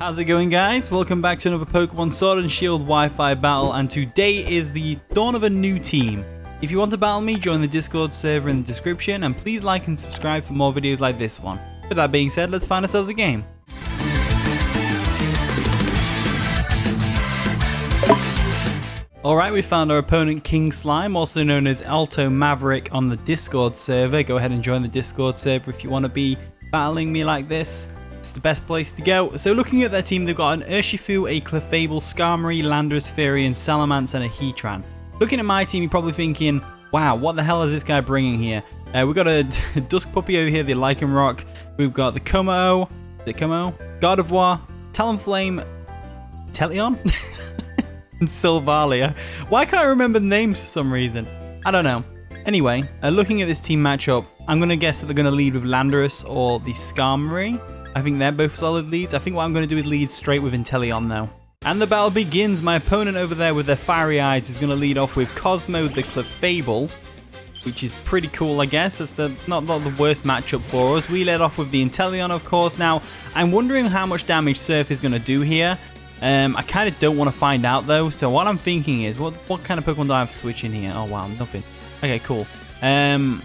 How's it going, guys? Welcome back to another Pokemon Sword and Shield Wi-Fi battle, and today is the dawn of a new team. If you want to battle me, join the Discord server in the description, and please like and subscribe for more videos like this one. With that being said, let's find ourselves a game. Alright, we found our opponent King Slime, also known as Alto Maverick, on the Discord server. Go ahead and join the Discord server if you want to be battling me like this. It's the best place to go. So looking at their team, they've got an Urshifu, a Clefable, Skarmory, Landorus, Firion, Salamence, and a Heatran. Looking at my team, you're probably thinking, wow, what the hell is this guy bringing here? We've got a Dusk Puppy over here, the Lycanroc. We've got the Kommo-o, Gardevoir, Talonflame, Inteleon, and Sylvally. Why can't I remember the names for some reason? I don't know. Anyway, looking at this team matchup, I'm going to guess that they're going to lead with Landorus or the Skarmory. I think they're both solid leads. I think what I'm going to do is lead straight with Inteleon though. And the battle begins. My opponent over there with their fiery eyes is going to lead off with Cosmo the Clefable, which is pretty cool, I guess. That's not the worst matchup for us. We led off with the Inteleon, of course. Now, I'm wondering how much damage Surf is going to do here. I kind of don't want to find out though. So what I'm thinking is, what kind of Pokemon do I have to switch in here? Oh wow, nothing. Okay, cool. I'm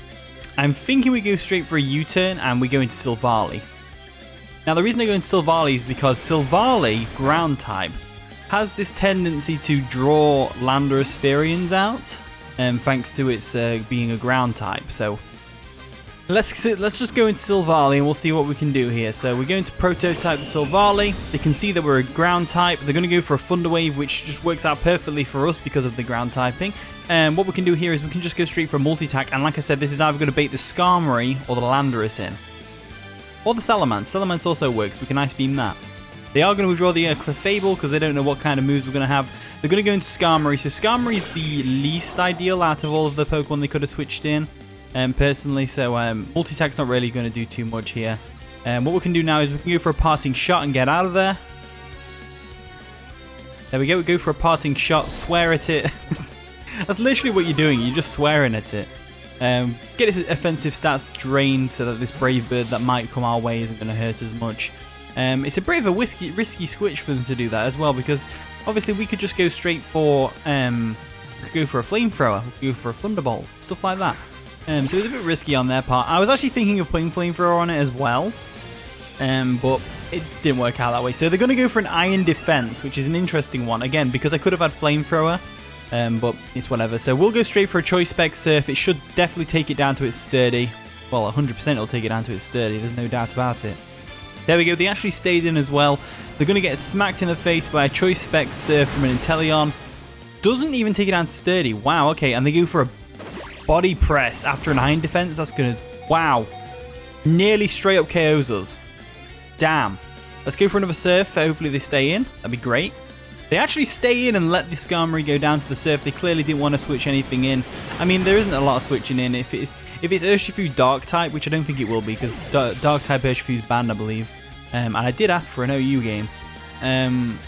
thinking we go straight for a U-turn and we go into Sylvally. Now, the reason I go into Sylvally is because Silvally-Ground type has this tendency to draw Landorus Firions out, thanks to its being a ground type. So let's just go into Sylvally and we'll see what we can do here. So we're going to prototype the Sylvally. They can see that we're a ground type. They're going to go for a Thunder Wave, which just works out perfectly for us because of the ground typing. And what we can do here is we can just go straight for a multi-attack. And like I said, this is either going to bait the Skarmory or the Landorus in. Or the Salamence. Salamence also works. We can Ice Beam that. They are going to withdraw the Clefable because they don't know what kind of moves we're going to have. They're going to go into Skarmory. So Skarmory is the least ideal out of all of the Pokemon they could have switched in, personally. So multi-attack's not really going to do too much here. What we can do now is we can go for a Parting Shot and get out of there. There we go. We go for a Parting Shot. Swear at it. That's literally what you're doing. You're just swearing at it. Get his offensive stats drained so that this Brave Bird that might come our way isn't going to hurt as much. It's a bit of a risky switch for them to do that as well, because obviously we could just go straight for we could go for a Flamethrower, we could go for a Thunderbolt, stuff like that. So it's a bit risky on their part. I was actually thinking of putting Flamethrower on it as well, but it didn't work out that way. So they're going to go for an Iron Defense, which is an interesting one, again, because I could have had Flamethrower. But it's whatever. So we'll go straight for a Choice Spec Surf. It should definitely take it down to its sturdy. Well, 100% it'll take it down to its sturdy. There's no doubt about it. There we go. They actually stayed in as well. They're going to get smacked in the face by a Choice Spec Surf from an Inteleon. Doesn't even take it down to sturdy. Wow, okay. And they go for a Body Press after an Iron Defense. That's going to... Wow. Nearly straight up KOs us. Damn. Let's go for another Surf. Hopefully they stay in. That'd be great. They actually stay in and let the Skarmory go down to the surf. They clearly didn't want to switch anything in. I mean, there isn't a lot of switching in. If it's Urshifu Dark type, which I don't think it will be, because Dark type Urshifu is banned, I believe. And I did ask for an OU game.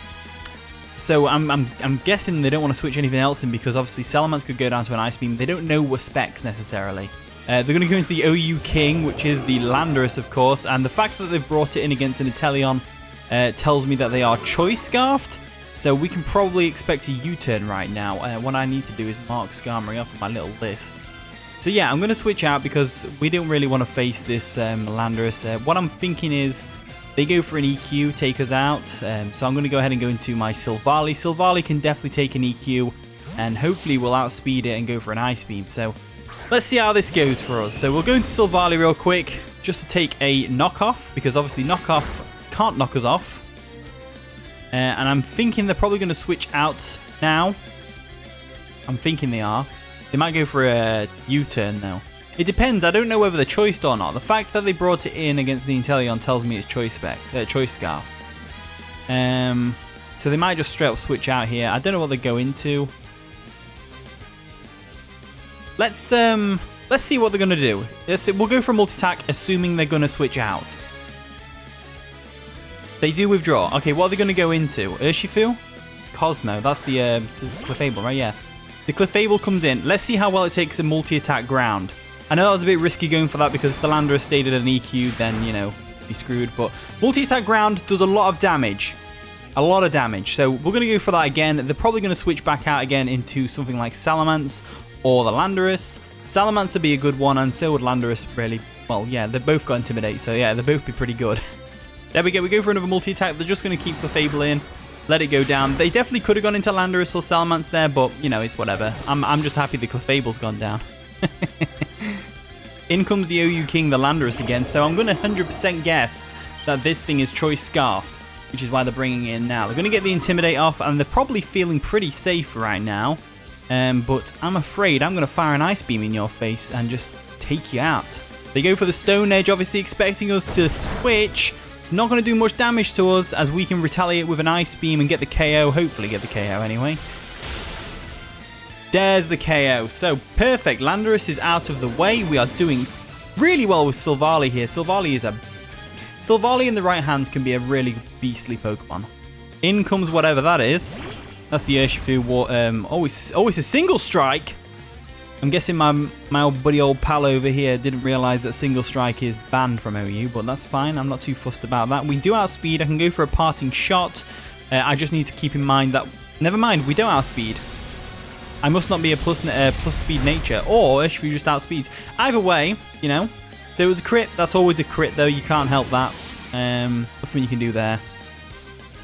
So I'm guessing they don't want to switch anything else in, because obviously Salamence could go down to an Ice Beam. They don't know what specs necessarily. They're going to go into the OU King, which is the Landorus, of course. And the fact that they've brought it in against an Inteleon tells me that they are Choice Scarfed. So we can probably expect a U-turn right now. What I need to do is mark Skarmory off of my little list. So yeah, I'm going to switch out because we don't really want to face this Landorus. What I'm thinking is they go for an EQ, take us out. So I'm going to go ahead and go into my Sylvally. Sylvally can definitely take an EQ and hopefully we'll outspeed it and go for an Ice Beam. So let's see how this goes for us. So we'll go into Sylvally real quick just to take a knockoff, because obviously knockoff can't knock us off. And I'm thinking they're probably going to switch out now. I'm thinking they are. They might go for a U-turn though. It depends. I don't know whether they're choiced or not. The fact that they brought it in against the Inteleon tells me it's Choice Scarf. So they might just straight up switch out here. I don't know what they go into. Let's see what they're going to do. We'll go for a multi-attack, assuming they're going to switch out. They do withdraw. Okay, what are they going to go into? Urshifu? Cosmo. That's the Clefable, right? Yeah. The Clefable comes in. Let's see how well it takes a multi-attack ground. I know that was a bit risky going for that, because if the Landorus stayed at an EQ, then, you know, be screwed. But multi-attack ground does a lot of damage. A lot of damage. So we're going to go for that again. They're probably going to switch back out again into something like Salamence or the Landorus. Salamence would be a good one, and so would Landorus, really. Well, yeah, they've both got Intimidate, so yeah, they'll both be pretty good. There we go. We go for another multi-attack. They're just going to keep Clefable in. Let it go down. They definitely could have gone into Landorus or Salamence there, but, you know, it's whatever. I'm just happy the Clefable's gone down. In comes the OU King, the Landorus again, so I'm going to 100% guess that this thing is Choice Scarfed, which is why they're bringing it in now. They're going to get the Intimidate off, and they're probably feeling pretty safe right now. But I'm afraid I'm going to fire an Ice Beam in your face and just take you out. They go for the Stone Edge, obviously expecting us to switch. It's not going to do much damage to us, as we can retaliate with an Ice Beam and get the KO. Hopefully get the KO anyway. There's the KO. So, perfect. Landorus is out of the way. We are doing really well with Sylvally here. Sylvally in the right hands can be a really beastly Pokemon. In comes whatever that is. That's the Urshifu. Always a single strike. I'm guessing my old buddy old pal over here didn't realise that single strike is banned from OU, but that's fine. I'm not too fussed about that. We do outspeed. I can go for a parting shot. I just need to keep in mind that... Never mind, we don't outspeed. I must not be a plus speed nature, or Urshifu just outspeeds. Either way, you know. So it was a crit. That's always a crit, though. You can't help that. Nothing you can do there.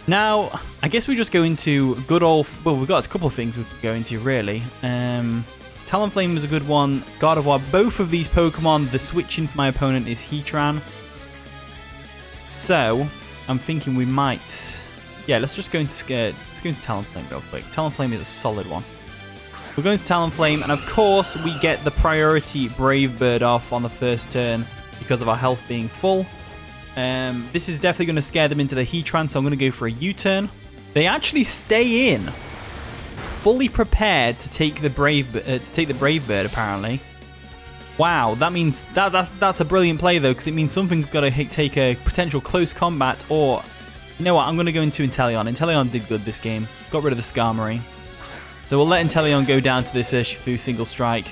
Now, I guess we just go into good old... Well, we've got a couple of things we can go into, really. Talonflame was a good one. Gardevoir. Both of these Pokemon, the switching for my opponent is Heatran. So, I'm thinking we might... Yeah, let's just go into Talonflame real quick. Talonflame is a solid one. We're going to Talonflame, and of course, we get the priority Brave Bird off on the first turn because of our health being full. This is definitely going to scare them into the Heatran, so I'm going to go for a U-turn. They actually stay in, fully prepared to take the Brave Bird, apparently. Wow, that means that's a brilliant play though, because it means something's got to take a potential close combat, or you know what? I'm going to go into Inteleon. Inteleon did good this game. Got rid of the Skarmory. So we'll let Inteleon go down to this Urshifu single strike.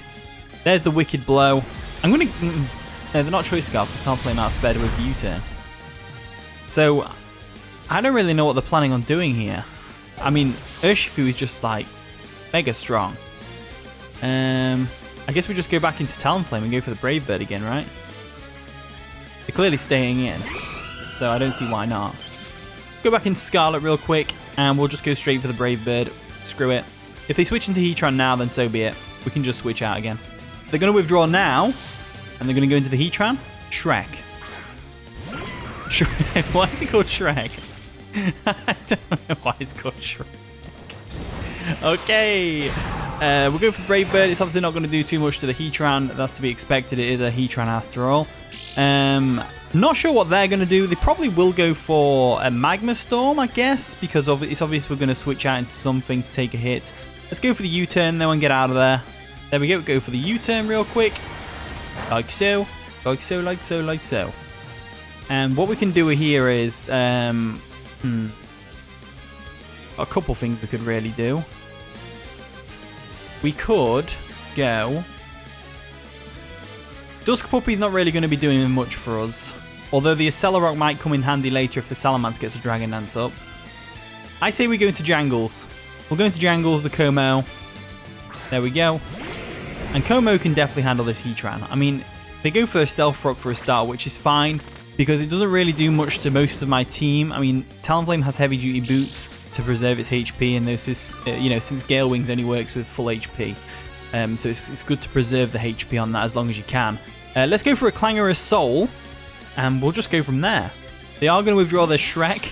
There's the Wicked Blow. I'm going to... No, they're not Choice Scarf, because Talonflame outspeed with U-turn. So, I don't really know what they're planning on doing here. I mean, Urshifu is just, like, mega strong. I guess we just go back into Talonflame and go for the Brave Bird again, right? They're clearly staying in, so I don't see why not. Go back into Scarlet real quick, and we'll just go straight for the Brave Bird. Screw it. If they switch into Heatran now, then so be it. We can just switch out again. They're going to withdraw now, and they're going to go into the Heatran. Shrek. Why is he called Shrek? I don't know why it's called Shrek. Okay. We'll go for Brave Bird. It's obviously not going to do too much to the Heatran. That's to be expected. It is a Heatran after all. Not sure what they're going to do. They probably will go for a Magma Storm, I guess, because it's obvious we're going to switch out into something to take a hit. Let's go for the U-turn, though, and get out of there. There we go. Go for the U-turn real quick. Like so. Like so, like so, like so. And what we can do here is... a couple things we could really do. We could go... Dusk Puppy's not really going to be doing much for us. Although the Accelerock might come in handy later if the Salamence gets a Dragon Dance up. I say we go into Jangles. We'll go into Jangles, the Kommo-o. There we go. And Kommo-o can definitely handle this Heatran. I mean, they go for a Stealth Rock for a start, which is fine, because it doesn't really do much to most of my team. I mean, Talonflame has Heavy Duty Boots to preserve its HP, and there's this, since Gale Wings only works with full HP. So it's good to preserve the HP on that as long as you can. Let's go for a Clangorous Soul, and we'll just go from there. They are going to withdraw their Shrek,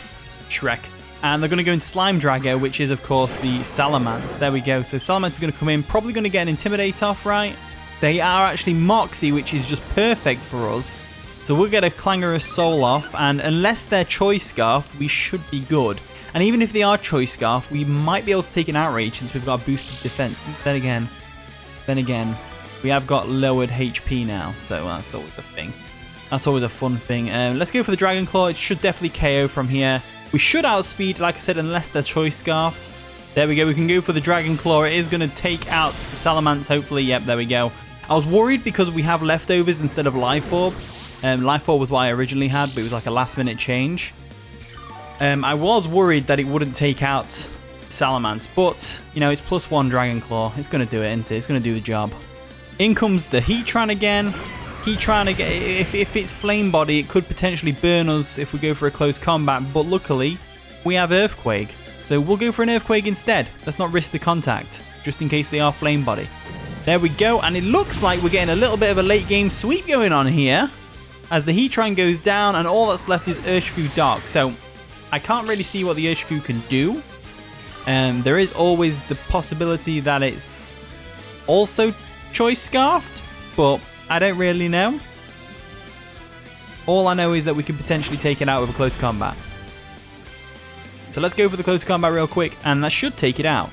and they're going to go into Slime Drago, which is, of course, the Salamence. There we go. So Salamence is going to come in, probably going to get an Intimidate off, right? They are actually Moxie, which is just perfect for us. So we'll get a Clangorous Soul off, and unless they're Choice Scarf, we should be good. And even if they are Choice Scarf, we might be able to take an Outrage since we've got boosted defense. Then again, we have got lowered HP now, so that's always a thing. That's always a fun thing. Let's go for the Dragon Claw. It should definitely KO from here. We should outspeed, like I said, unless they're Choice Scarfed. There we go. We can go for the Dragon Claw. It is going to take out the Salamence, hopefully. Yep, there we go. I was worried because we have leftovers instead of Life Orb. Life Orb was what I originally had, but it was like a last minute change. I was worried that it wouldn't take out Salamence, but, you know, it's +1 Dragon Claw. It's going to do it, isn't it? It's going to do the job. In comes the Heatran again. Heatran, if it's Flame Body, it could potentially burn us if we go for a close combat, but luckily, we have Earthquake. So we'll go for an Earthquake instead. Let's not risk the contact, just in case they are Flame Body. There we go, and it looks like we're getting a little bit of a late game sweep going on here, as the Heatran goes down, and all that's left is Urshifu Dark. So I can't really see what the Urshifu can do. There is always the possibility that it's also Choice Scarfed, but I don't really know. All I know is that we can potentially take it out with a close combat. So let's go for the close combat real quick, and that should take it out.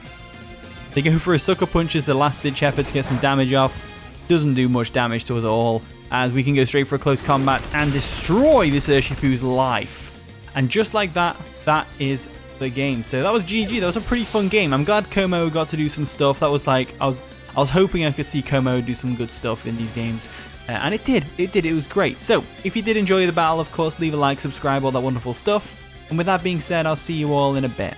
They go for a Sucker Punch as the last ditch effort to get some damage off. Doesn't do much damage to us at all, as we can go straight for a close combat and destroy this Urshifu's life. And just like that, that is the game. So that was GG. That was a pretty fun game. I'm glad Kommo-o got to do some stuff. That was like, I was hoping I could see Kommo-o do some good stuff in these games. And it did. It was great. So if you did enjoy the battle, of course, leave a like, subscribe, all that wonderful stuff. And with that being said, I'll see you all in a bit.